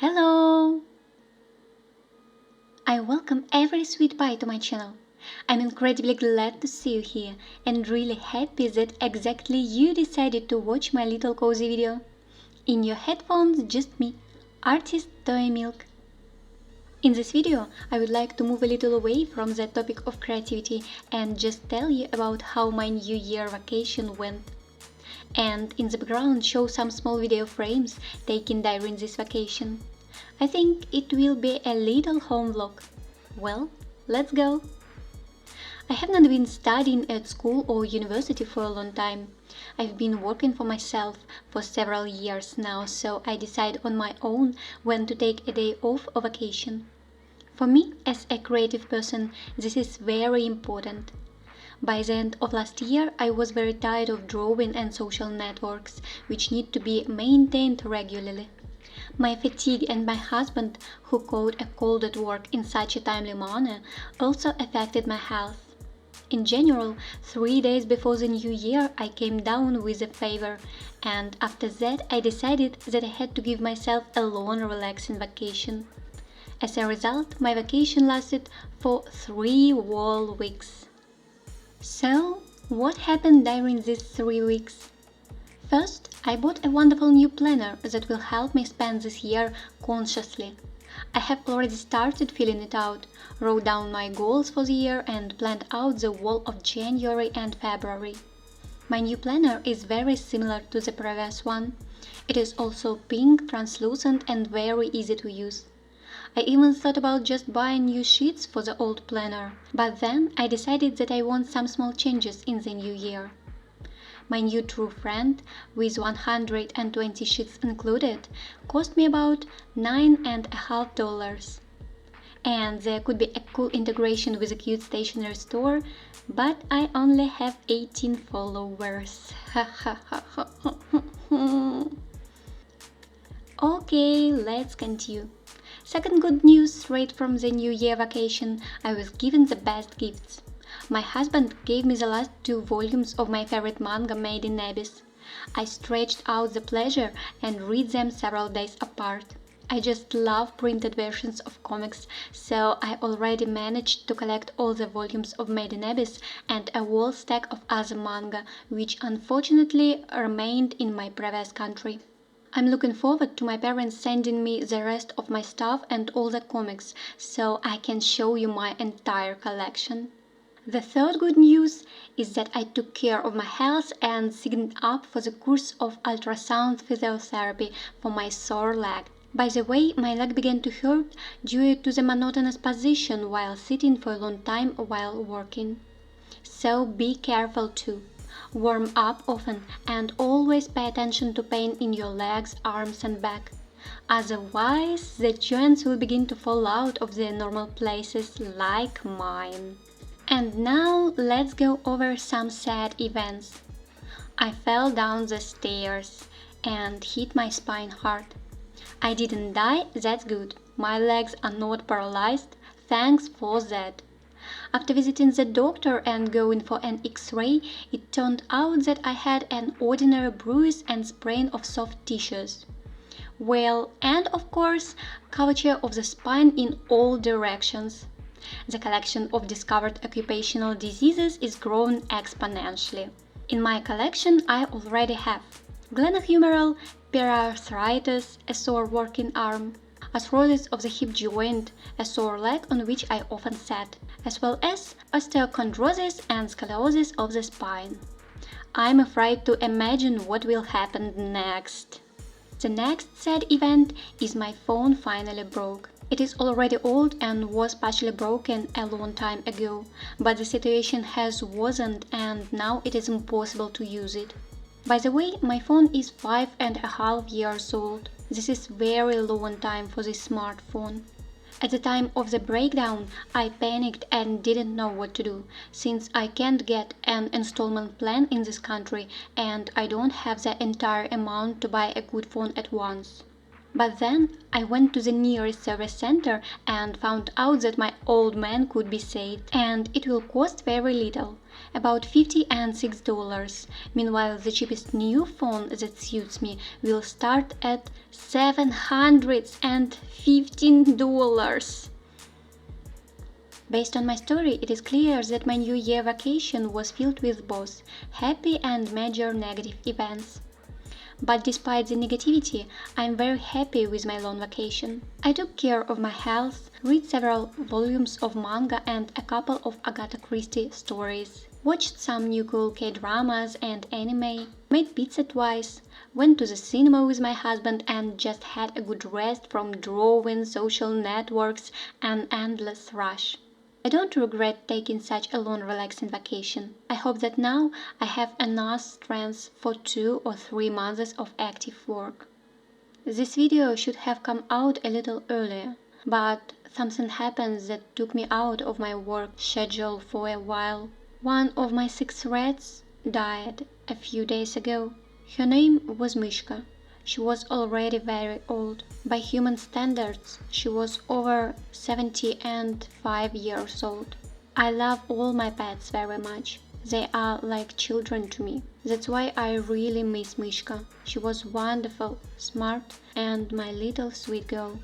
Hello! I welcome every sweet pie to my channel. I'm incredibly glad to see you here and really happy that exactly you decided to watch my little cozy video. In your headphones, just me, artist Toy Milk. In this video, I would like to move a little away from the topic of creativity and just tell you about how my New Year vacation went. And in the background show some small video frames taken during this vacation. I think it will be a little home vlog. Well, let's go! I have not been studying at school or university for a long time. I've been working for myself for several years now, so I decide on my own when to take a day off or vacation. For me, as a creative person, this is very important. By the end of last year, I was very tired of drawing and social networks, which need to be maintained regularly. My fatigue and my husband, who caught a cold at work in such a timely manner, also affected my health. In general, 3 days before the new year, I came down with a fever, and after that I decided that I had to give myself a long, relaxing vacation. As a result, my vacation lasted for 3 whole weeks. So, what happened during these 3 weeks? First, I bought a wonderful new planner that will help me spend this year consciously. I have already started filling it out, wrote down my goals for the year and planned out the whole of January and February. My new planner is very similar to the previous one. It is also pink, translucent and very easy to use. I even thought about just buying new sheets for the old planner, but then I decided that I want some small changes in the new year. My new True Friend, with 120 sheets included, cost me about $9.50. And there could be a cool integration with a cute stationery store, but I only have 18 followers. Okay, let's continue. Second good news straight from the New Year vacation, I was given the best gifts. My husband gave me the last 2 volumes of my favorite manga Made in Abyss. I stretched out the pleasure and read them several days apart. I just love printed versions of comics, so I already managed to collect all the volumes of Made in Abyss and a whole stack of other manga, which unfortunately remained in my previous country. I'm looking forward to my parents sending me the rest of my stuff and all the comics, so I can show you my entire collection. The third good news is that I took care of my health and signed up for the course of ultrasound physiotherapy for my sore leg. By the way, my leg began to hurt due to the monotonous position while sitting for a long time while working. So be careful too. Warm up often and always pay attention to pain in your legs, arms and back. Otherwise, the joints will begin to fall out of their normal places like mine. And now let's go over some sad events. I fell down the stairs and hit my spine hard. I didn't die, that's good. My legs are not paralyzed, thanks for that. After visiting the doctor and going for an X-ray, it turned out that I had an ordinary bruise and sprain of soft tissues. Well, and of course, curvature of the spine in all directions. The collection of discovered occupational diseases is growing exponentially. In my collection, I already have glenohumeral periarthritis, a sore working arm, arthrosis of the hip joint, a sore leg on which I often sat, as well as osteochondrosis and scoliosis of the spine. I'm afraid to imagine what will happen next. The next sad event is my phone finally broke. It is already old and was partially broken a long time ago, but the situation has worsened and now it is impossible to use it. By the way, my phone is 5.5 years old. This is very long time for this smartphone. At the time of the breakdown, I panicked and didn't know what to do, since I can't get an installment plan in this country and I don't have the entire amount to buy a good phone at once. But then I went to the nearest service center and found out that my old man could be saved, and it will cost very little, about $50 and $6. Meanwhile, the cheapest new phone that suits me will start at $715. Based on my story, it is clear that my New Year vacation was filled with both happy and major negative events. But despite the negativity, I am very happy with my long vacation. I took care of my health, read several volumes of manga and a couple of Agatha Christie stories, watched some new cool K-dramas and anime, made pizza twice, went to the cinema with my husband and just had a good rest from drawing, social networks and endless rush. I don't regret taking such a long relaxing vacation. I hope that now I have enough strength for 2 or 3 months of active work. This video should have come out a little earlier, but something happened that took me out of my work schedule for a while. One of my 6 rats died a few days ago. Her name was Mishka. She was already very old. By human standards, she was over 75 years old. I love all my pets very much. They are like children to me. That's why I really miss Mishka. She was wonderful, smart, and my little sweet girl.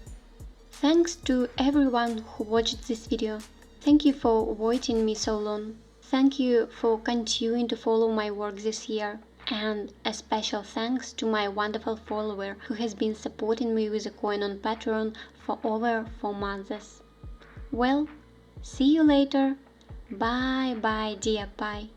Thanks to everyone who watched this video. Thank you for waiting me so long. Thank you for continuing to follow my work this year. And a special thanks to my wonderful follower who has been supporting me with a coin on Patreon for over 4 months. Well, see you later. Bye bye, dear pie.